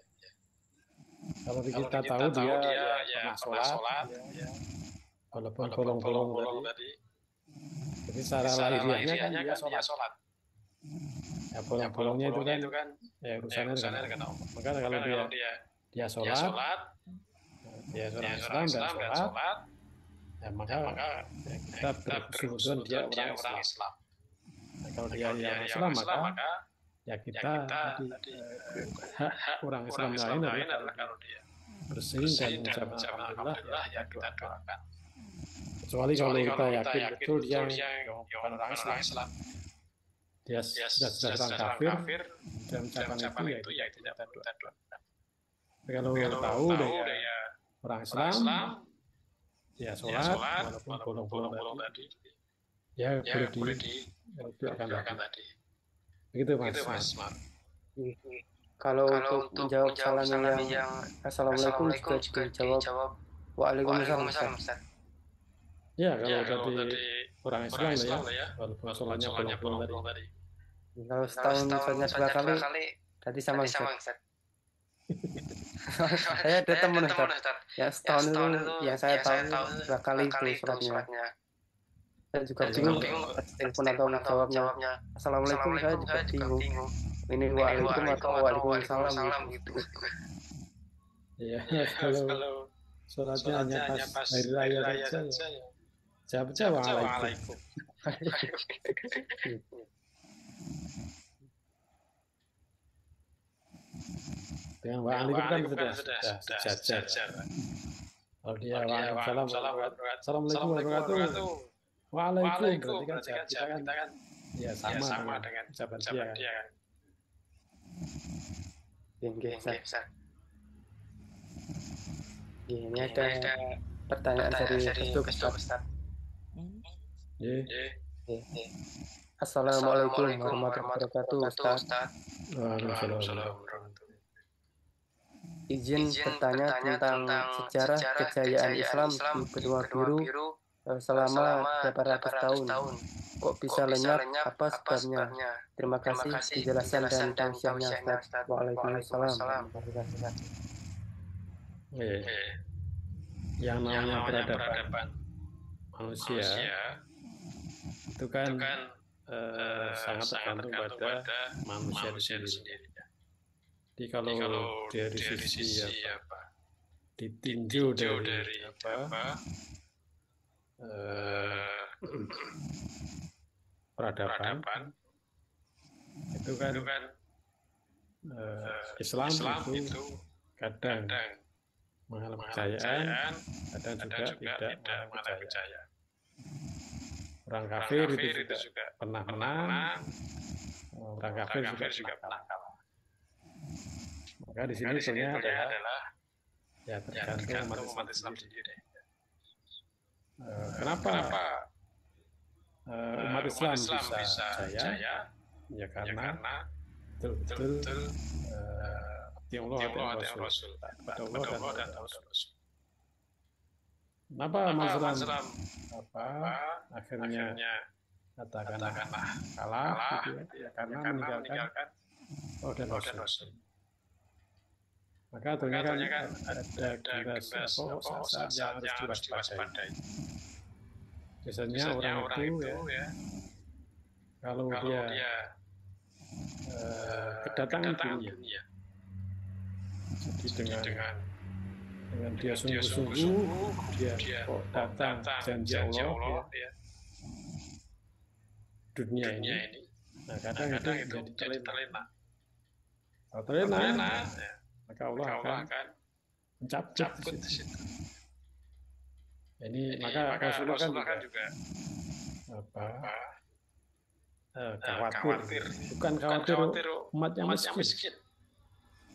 Kalau kita tahu dia pernah sholat, walaupun bolong-bolong tadi, jadi secara lahiriahnya kan dia sholat. Ya bolong-bolongnya itu kan ya urusannya dengan Allah. Maka kalau dia sholat, dia seorang Islam dan sholat, ya maka kita bersusun dia orang Islam. Nah, kalau dia orang Islam maka ya kita hak orang Islam lain adalah kalau dia bersih dan mengucapkan alhamdulillah ya kita doakan. Kecuali kalau kita yakin betul dia bukan orang Islam, dia sudah orang kafir dan mengucapkan itu ya kita doakan. Kalau tahu dia orang Islam, dia sholat walaupun bolong-bolong tadi, ya boleh doakan tadi. Begitu Mas. Kalau untuk menjawab salam yang Assalamualaikum juga dijawab Waalaikumsalam. Ya kalau tadi orang Islam ya, walaupun sholatnya bolong-bolong tadi. Kalau setahun sholatnya 2 kali, tadi sama Ustaz. Saya ada teman Ustaz, ya setahun itu yang saya tahu 2 kali itu sholatnya. Saya juga bingung telepon atau jawabnya Assalamualaikum, saya juga bingung ini waalaikum atau waalaikumsalam gitu. Ya kalau sholatnya hanya pas hari raya saja ya jawab waalaikum. Dengan waalaikum kan sudah sejajar. Kalau dia waalaikumsalam, assalamualaikum warahmatullahi wabarakatuh. Waalaikum berarti kan kita kan ya sama dengan ucapan dia kan. Ini ada pertanyaan dari Facebook Ustaz. Assalamualaikum warahmatullahi wabarakatuh Ustaz. Waalaikumsalam. Izin bertanya tentang sejarah kejayaan Islam di benua biru selama beberapa ratus tahun. Kok bisa lenyap? Apa sebabnya? Terima kasih penjelasan dan tausiahnya Ustaz. Waalaikumsalam. Yang namanya peradaban manusia itu kan sangat tergantung pada manusia itu sendiri. Jadi kalau dari sisi ditinjau dari peradaban itu kan Islam itu kadang mengalami kejayaan, kadang juga tidak mengalami kejayaan. Orang kafir itu juga pernah menang, orang kafir juga pernah kalah. Maka di sini sebenarnya adalah ya tergantung umat Islam sendiri. Kenapa umat Islam bisa jaya? Ya karena betul-betul Allah dan Rasul, kepada Allah dan Rasul. Kenapa Islam akhirnya katakanlah kalah gitu ya? Karena meninggalkan Allah dan Rasul. Maka ternyata kan ada generasi saat yang harus diwaspadai. Biasanya orang itu ya kalau dia kedatangan dunia, jadi dengan dia sungguh-sungguh dia kok datang janji Allah ya dunia ini. Nah kadang itu jadi terlena. Kalau terlena, maka Allah akan mencabut di situ. Ini maka Rasulullah kan juga khawatir, bukan khawatir umatnya miskin,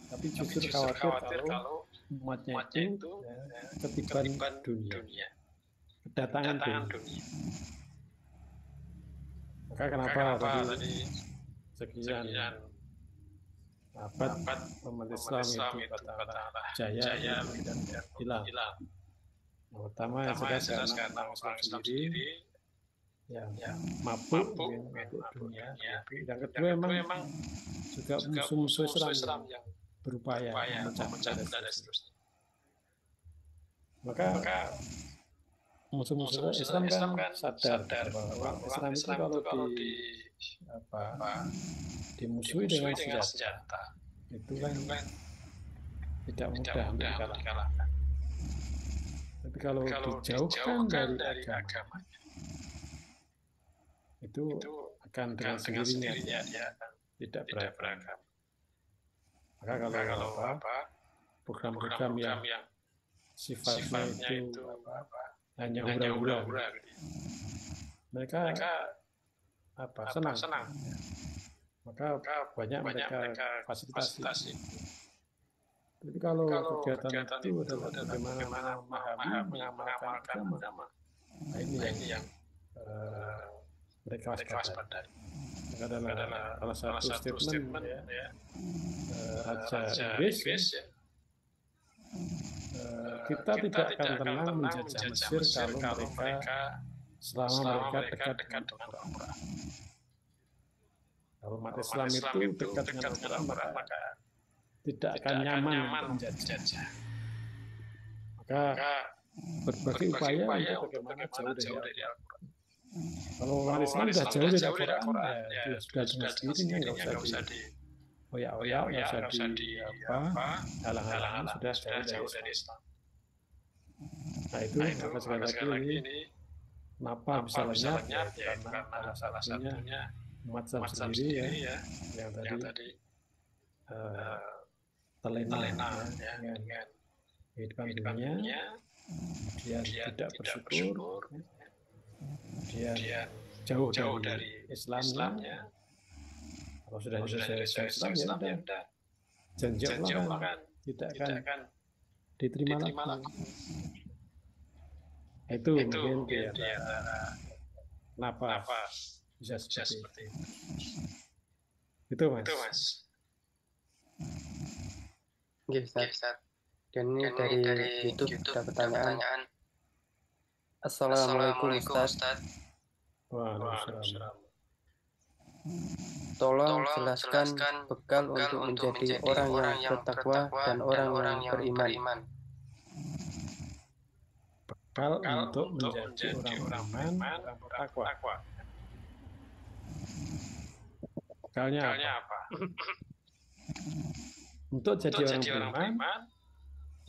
tapi justru khawatir kalau umatnya itu ketiban dunia, kedatangan dunia. Maka kenapa tadi sekian abad umat Islam itu katakanlah jaya dan hilang. Yang pertama yang jelas karena Islam sendiri yang mabuk dunia. Yang kedua memang juga musuh-musuh Islam yang berupaya memecah dan seterusnya. Maka musuh-musuh Islam kan sadar bahwa Islam itu kalau dimusuhi dengan senjata itu kan tidak mudah untuk dikalahkan. Tapi kalau dijauhkan dari agama itu akan dengan sendirinya tidak beragam. Maka kalau program-program yang sifatnya itu hanya hura-hura, mereka senang. Maka banyak mereka fasilitasi. Tapi kalau kegiatan itu adalah bagaimana memahami, mengamalkan agama, nah ini yang mereka waspadai. Maka adalah salah satu statement Raja Inggris, kita tidak akan tenang menjajah Mesir kalau mereka selama mereka dekat dengan Al-Quran. Kalau umat Islam itu dekat dengan Al-Quran, maka tidak akan nyaman menjajah. Maka berbagai upaya untuk bagaimana jauh dari Al-Quran. Kalau umat Islam sudah jauh dari Al-Quran, ya sudah dengan sendirinya, nggak usah oyak-oyak, nggak usah halang-halangan, sudah jauh dari Islam. Nah itu maka sekali lagi ini kenapa bisa lenyap? Ya, karena salah satunya umat Islam sendiri ya yang tadi terlena dengan kehidupan dunia, dia tidak bersyukur, dia jauh dari Islamnya. Kalau sudah Islam ya udah janjilah kan tidak akan diterima lagi. Itu mungkin dia kenapa bisa seperti itu. Itu mas. Oke, Ustaz. Dan ini dari YouTube ada pertanyaan. Assalamualaikum Ustaz. Waalaikumsalam. Tolong jelaskan bekal untuk menjadi orang yang bertakwa dan orang yang beriman. Bekal untuk menjadi orang beriman, orang bertakwa. Bekalnya apa? Untuk jadi orang beriman,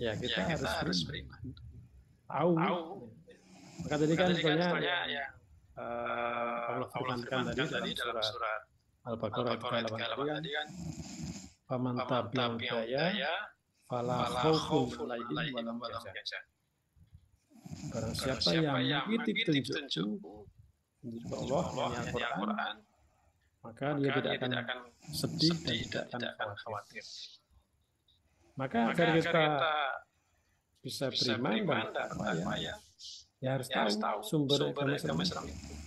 ya kita harus beriman. Tahu. Maka tadi kan sebenarnya Allah firmankan tadi dalam surat Al-Baqarah 38 tadi kan, "Faman tabi'al hudaya fala khaufun 'alaihim wa lahum yahzanun." Barang siapa yang mengikuti petunjukku Allah yang Al-Quran, maka dia tidak akan sedih dan tidak akan khawatir. Maka agar kita bisa beriman dan bertakwa ya harus tahu sumber agama Islam itu.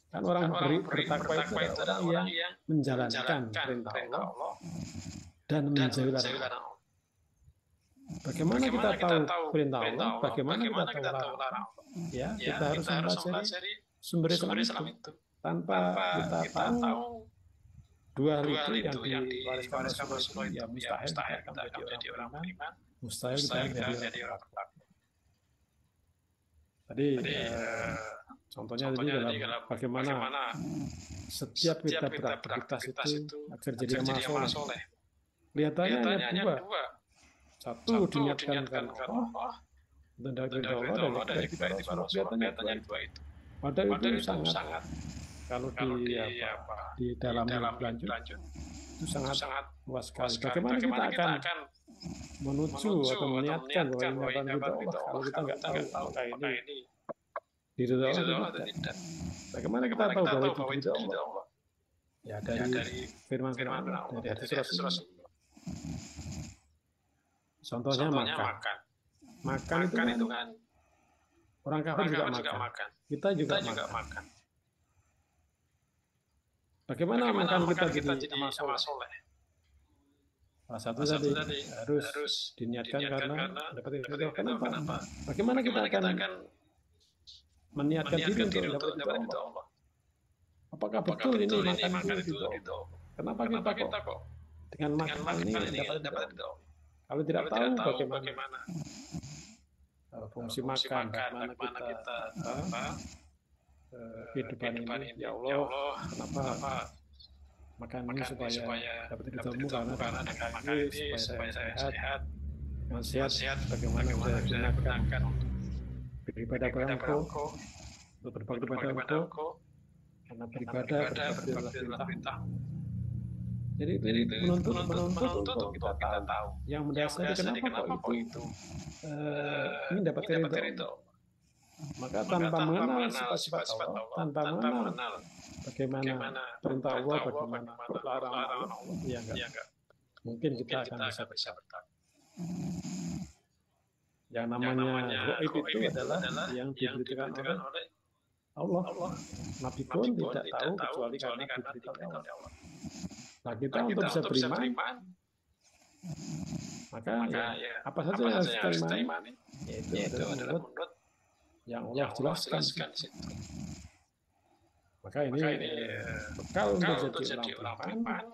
Kan orang bertakwa itu orang yang menjalankan perintah Allah dan menjauhi larangan Allah. Bagaimana kita tahu perintah Allah? Bagaimana kita tahu larangan Allah? Ya, kita harus mempelajari sumber Islam itu. Tanpa kita tahu dua hal itu yang diwariskan Rasulullah, ya mustahil kita akan menjadi orang beriman, mustahil kita akan menjadi orang bertakwa. Tadi contohnya dalam bagaimana setiap kita beraktivitas itu agar jadi amal soleh. Kelihatannya hanya dua. Satu diniatkan karena Allah, dan dari Allah dan kita kelihatannya dua itu. Padahal itu sangat kalau di dalam lanjut itu sangat luas sekali. Bagaimana kita akan menuju atau meniatkan bahwa ini akan ridho Allah kalau kita nggak tahu apakah ini diridho Allah atau tidak. Bagaimana kita tahu bahwa itu diridho Allah? Ya dari firman-firman Allah, dari hadis Rasulullah. Contohnya makan. Makan itu kan orang kafir juga makan. Kita juga makan. Bagaimana makan kita jadi amal soleh? Salah satu tadi harus diniatkan karena dapat ridho. Kenapa? Bagaimana kita akan meniatkan diri untuk dapat ridho Allah? Apakah betul ini makan itu ridho? Kenapa kita kok dengan makan ini dapat ridho? Kalau tidak tahu bagaimana fungsi makan, bagaimana kita kehidupan ini, ya Allah, kenapa makan ini supaya dapat ridho-Mu karena dengan makan ini supaya saya sehat, sehat bagaimana saya gunakan beribadah kepada Engkau, untuk berbakti kepada Engkau, karena beribadah adalah perintah. Jadi itu menuntut untuk kita tahu. Yang mendasari kenapa kok itu ini dapat ridho. Maka tanpa mengenal sifat-sifat Allah, tanpa mengenal bagaimana perintah Allah, bagaimana larangan Allah, ya enggak mungkin kita akan bisa bertahan. Yang namanya gaib itu adalah yang diberitakan oleh Allah. Nabi pun tidak tahu kecuali karena diberitakan Allah. Nah, kita untuk bisa beriman, maka ya apa saja yang harus kita imani, yaitu adalah menurut yang Allah jelaskan. Maka ini bekal untuk jadi orang beriman,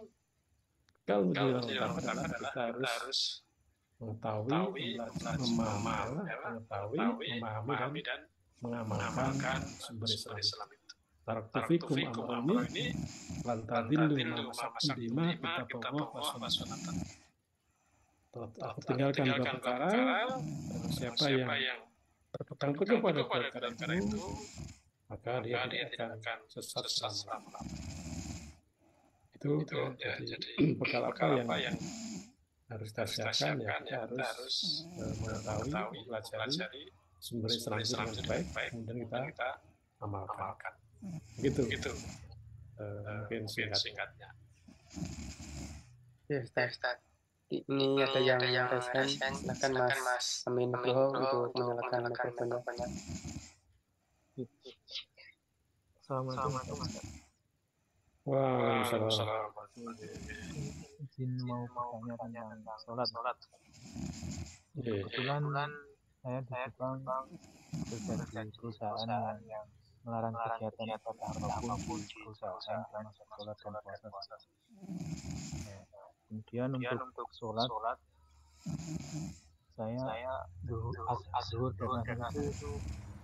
bekal untuk jadi orang beriman adalah kita harus mengetahui, memahami dan mengamalkan sumber Islam itu. Taraktufikum amr ini lantadillu ma'asabdima kita bawa wasunatan. Aku tinggalkan dua perkara, siapa yang berpegang teguh pada perkara itu, maka dia akan sesat selama-lamanya. Itu jadi bekal apa yang harus kita siapkan, ya kita harus mengetahui, mempelajari sumber Islam dengan baik, kemudian kita amalkan. Begitu. Mungkin singkatnya. Ya, Ustaz. Ini ada yang resen, silakan Mas Amin Nugroho untuk menyalakan mikrofonnya. Assalamualaikum. Waalaikumsalam. Izin mau bertanya tentang sholat. Kebetulan saya di Jepang bekerja di perusahaan yang melarang kegiatan ibadah apapun di perusahaan termasuk sholat dan puasa. Kemudian untuk sholat saya zuhur dan asar itu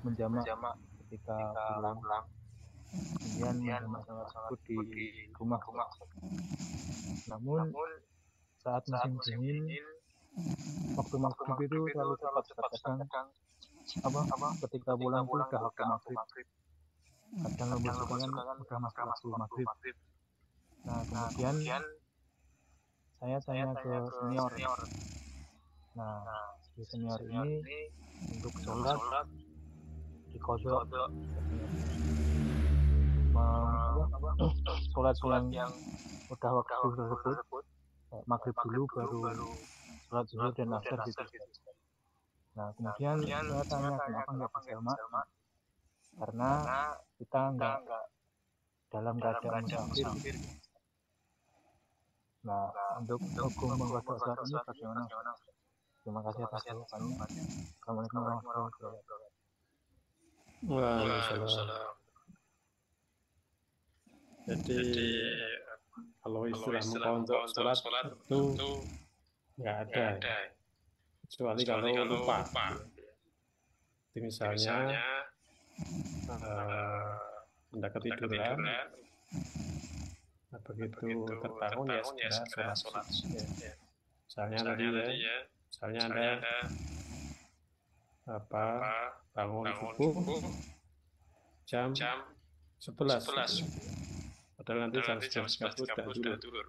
menjamak ketika pulang. Kemudian menjamak sholat di rumah. Namun saat musim dingin waktu maghrib itu terlalu cepat. Kadang ketika pulang itu udah waktu maghrib. Kadang lebih suka kan udah masuk waktu maghrib. Nah kemudian saya tanya ke senior. Nah si senior ini untuk sholat dikodok. Sholat yang udah waktu tersebut maghrib dulu baru sholat zuhur dan asar gitu. Nah kemudian saya tanya kenapa nggak berjamaah, karena kita nggak dalam keadaan musafir. Nah untuk hukum mengkodok sholat ini bagaimana? Terima kasih atas jawabannya. Assalamualaikum warahmatullahi wabarakatuh. Waalaikumsalam. Jadi kalau istilah mengkodok sholat itu nggak ada, kecuali kalau lupa. Jadi misalnya Anda ketiduran, begitu terbangun ya segera sholat. Misalnya tadi misalnya Anda bangun subuh jam 11. Padahal nanti jam 11 sudah tidur.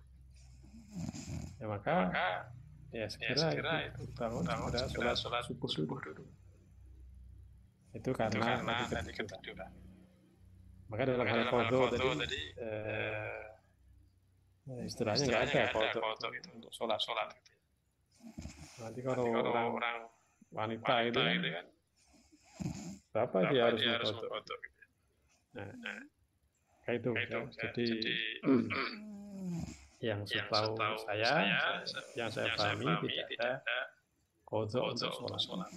Ya maka ya segera itu bangun segera sholat subuh dulu. Itu karena tadi ketiduran. Maka dalam hal qadha tadi istilahnya nggak ada qadha itu untuk sholat. Nanti kalau orang wanita itu kan berapa dia harus qadha. Nah, kayak itu. Jadi yang setahu saya, yang saya pahami tidak ada qadha untuk sholat.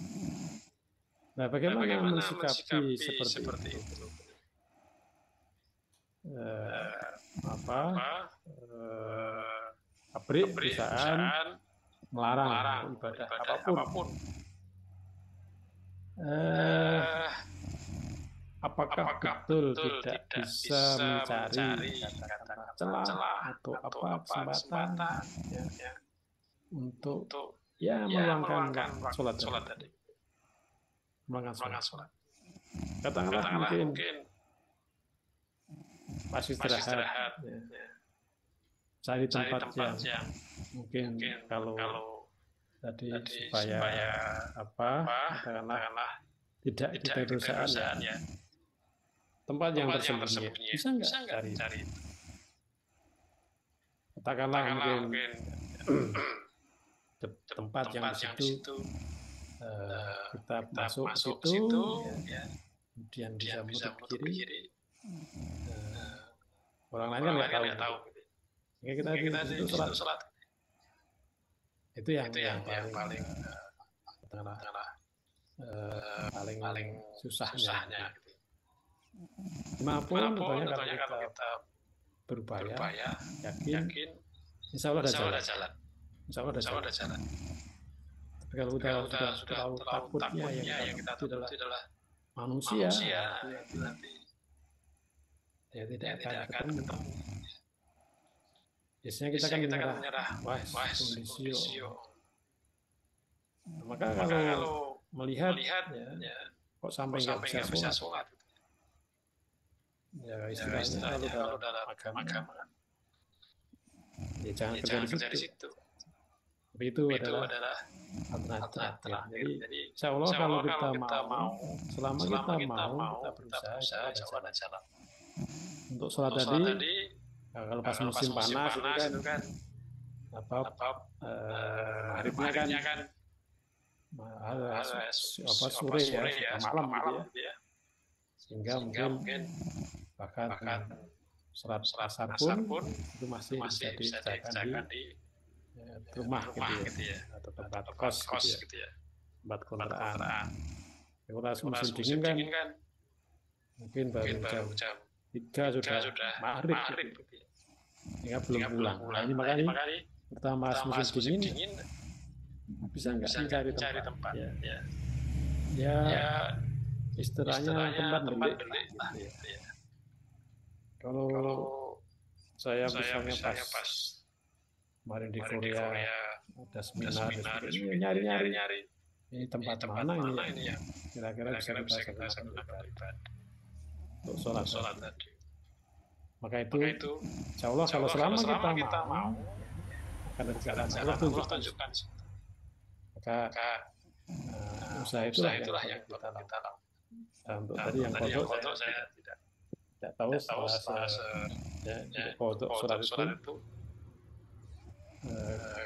Nah, bagaimana mensikapi seperti itu? Pabrik perusahaan melarang ibadah apapun. Apakah betul tidak bisa mencari celah atau kesempatan untuk meluangkan sholat tadi? Meluangkan sholat. Katakanlah mungkin pas istirahat, cari tempat yang mungkin kalau tadi supaya katakanlah tidak di perusahaan ya. Tempat yang tersembunyi bisa nggak cari? Katakanlah mungkin tempat yang di situ kita masuk ke situ, kemudian bisa muter ke kiri. Orang lain kan nggak tahu. Sehingga kita di situ sholat. Itu yang paling paling susahnya. Maupun kalau kita berupaya, yakin, insya Allah ada jalan. Tapi kalau sudah tahu takutnya yang kita itu adalah manusia, ya tidak akan ketemu. Biasanya kita kan menyerah, kondisio. Maka kalau melihat kok sampai nggak bisa sholat. Ya istilahnya kalau dalam agama ya jangan kerja di situ. Tapi itu adalah alternatif. Jadi insya Allah kalau kita mau, selama kita mau, kita berusaha ada jalan. Untuk sholat tadi, kalau pas musim panas itu kan maghribnya kan sore ya, malam gitu ya. Sehingga mungkin bahkan sholat asar pun itu masih bisa dikerjakan di rumah gitu ya, atau tempat kos gitu ya, tempat kontrakan. Kalau musim dingin kan mungkin baru jam 3 sudah maghrib gitu. Sehingga belum pulang. Nah, ini makanya pertama musim dingin bisa nggak mencari tempat ya istilahnya tempat delik gitu ya. Kalau saya misalnya pas kemarin di Korea ada seminar nyari ini tempat mana ini ya kira-kira bisa kita gunakan untuk sholat tadi. Maka itu insya Allah kalau selama kita mau akan ada jalan Allah tunjukkan. Maka usaha itulah yang kita lakukan. Untuk tadi yang kodok saya tidak tahu kodok sholat itu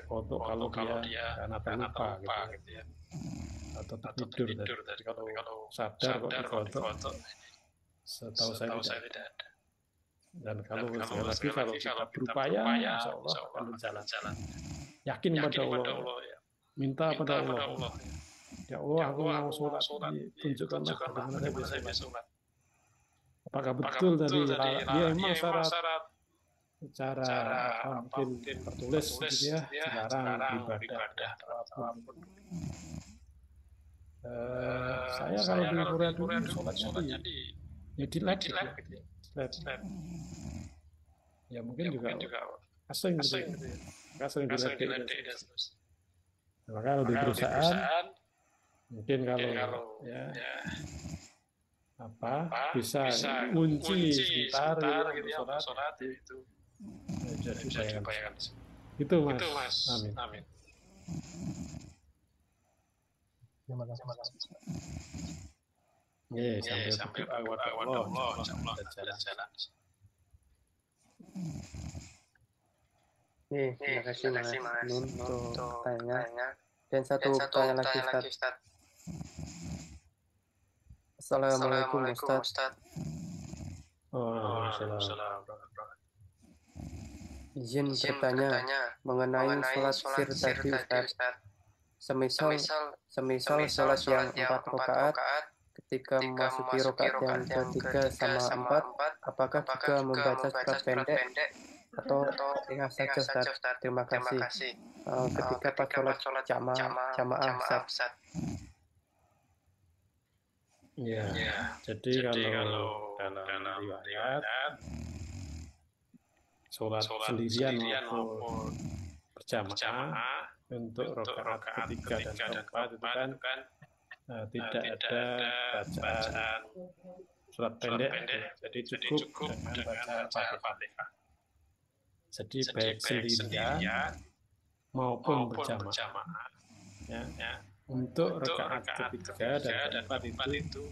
kodok kalau dia karena terlupa gitu ya, atau tertidur tadi kalau sadar kok di kodok setahu saya tidak ada. Dan kalau sekali lagi kalau kita berupaya insya Allah akan berjalan. Yakin pada Allah, minta pada Allah. Ya Allah, aku mau sholat, tunjukkanlah bagaimana saya bisa sholat. Apakah betul tadi dia memang syarat secara mungkin tertulis gitu ya, dilarang ibadah apapun. Saya kalau di Korea dulu sholatnya di lab gitu ya. Ya mungkin juga asing gitu ya. Asing di lab gitu. Maka kalau di perusahaan mungkin kalau bisa kunci sebentar gitu ya sholat itu jadi bayangan itu mas. Amin. Terima kasih. Sampai berdoa kepada Allah, insyaallah ada jalan. Terima kasih Mas Nun untuk pertanyaannya. Dan satu pertanyaan lagi Ustaz. Assalamualaikum Ustaz. Waalaikumsalam. Izin bertanya mengenai sholat sir tadi Ustaz. Semisal sholat yang 4 rakaat, ketika memasuki rakaat yang ketiga sama 4, apakah juga membaca surat pendek atau ringkas saja Ustaz? Terima kasih. Ketika pas sholat jamaah Ustaz. Ya, jadi kalau dalam riwayat sholat sendirian maupun berjamaah untuk rakaat ketiga dan keempat itu kan tidak ada bacaan surat pendek, jadi cukup dengan baca Al-Fatihah. Jadi baik sendirian maupun berjamaah, ya, untuk rakaat ketiga dan keempat itu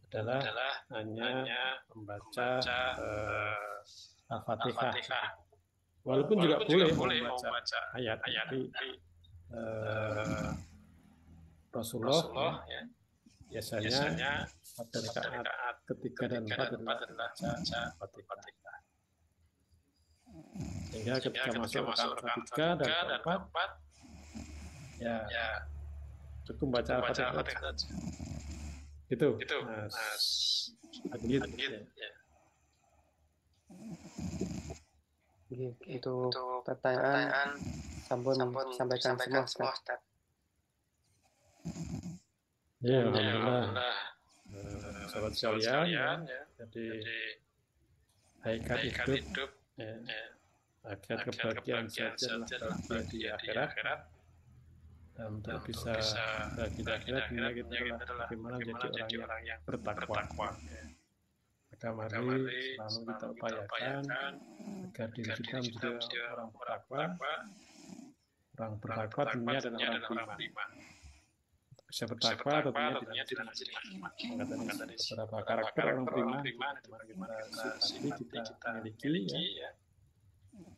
adalah hanya membaca Al-Fatihah. Walaupun juga boleh membaca ayat, tapi Rasulullah biasanya pada rakaat ketiga dan keempat adalah baca Al-Fatihah. Sehingga ketika masuk rakaat ketiga dan keempat, ya cukup baca Al-Fatihah. Gitu. Itu pertanyaan sampaikan semua Ustaz. Ya, alhamdulillah. Sahabat sekalian, jadi hakikat hidup, hakikat kebahagiaan saja di akhirat. Dan untuk bisa bahagia akhirat, kita adalah bagaimana menjadi orang yang bertakwa. Maka mari selalu kita upayakan agar diri kita menjadi orang bertakwa. Orang bertakwa tentunya adalah orang beriman. Bisa bertakwa tentunya dengan beberapa karakter orang beriman kita miliki, ya.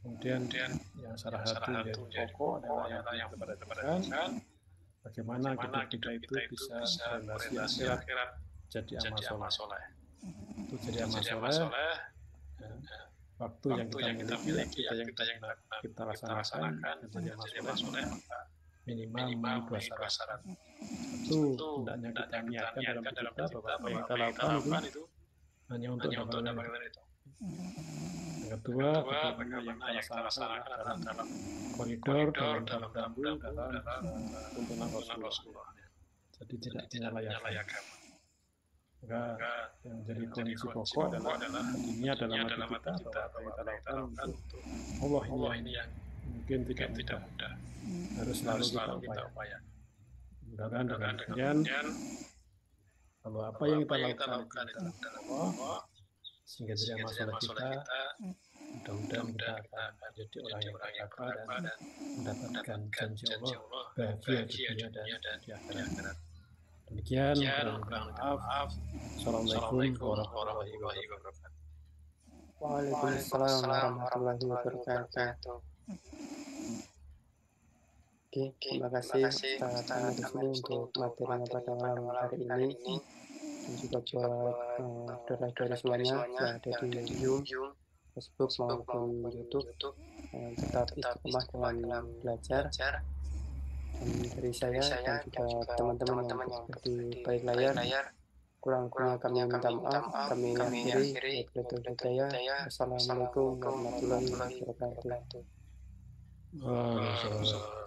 Kemudian yang salah satu yang pokok adalah yang kepada Tuhan. Bagaimana kita itu bisa berhasil akhirat jadi amal soleh. Itu jadi amal soleh. Waktu yang kita miliki, kita laksanakan menjadi amal soleh, minimal memenuhi 2 syarat. Satu, hendaknya kita niatkan dalam kita bahwa apa yang kita lakukan itu hanya untuk mendapatkan itu. Yang kedua, bagaimana yang kita laksanakan dalam koridor, dalam rambu, dalam tuntunan Rasulullah. Jadi tidak menyalahi agama. Maka yang menjadi kunci pokok adalah ini dalam hati kita bahwa apa yang kita lakukan untuk Allah ini yang mungkin tidak mudah. Harus selalu kita upayakan. Mudah-mudahan dengan demikian, kalau apa yang kita lakukan itu dalam Allah, sehingga jadi masalah kita, mudah-mudahan kita akan menjadi orang yang bertakwa dan mendapatkan janji Allah bahagia di dunia dan di akhirat. Demikian, maaf. Assalamualaikum warahmatullahi wabarakatuh. Waalaikumsalam warahmatullahi wabarakatuh. Oke, terima kasih Ustaz Rusli untuk materinya pada malam hari ini, dan juga buat saudara-saudara semuanya yang ada di Zoom, Facebook maupun YouTube. Tetap istiqomah dalam belajar. Dan dari saya dan juga teman-teman yang di balik layar, kurang-kurangnya kami minta maaf. Kami akhiri. Assalamualaikum warahmatullahi wabarakatuh. Waalaikumsalam.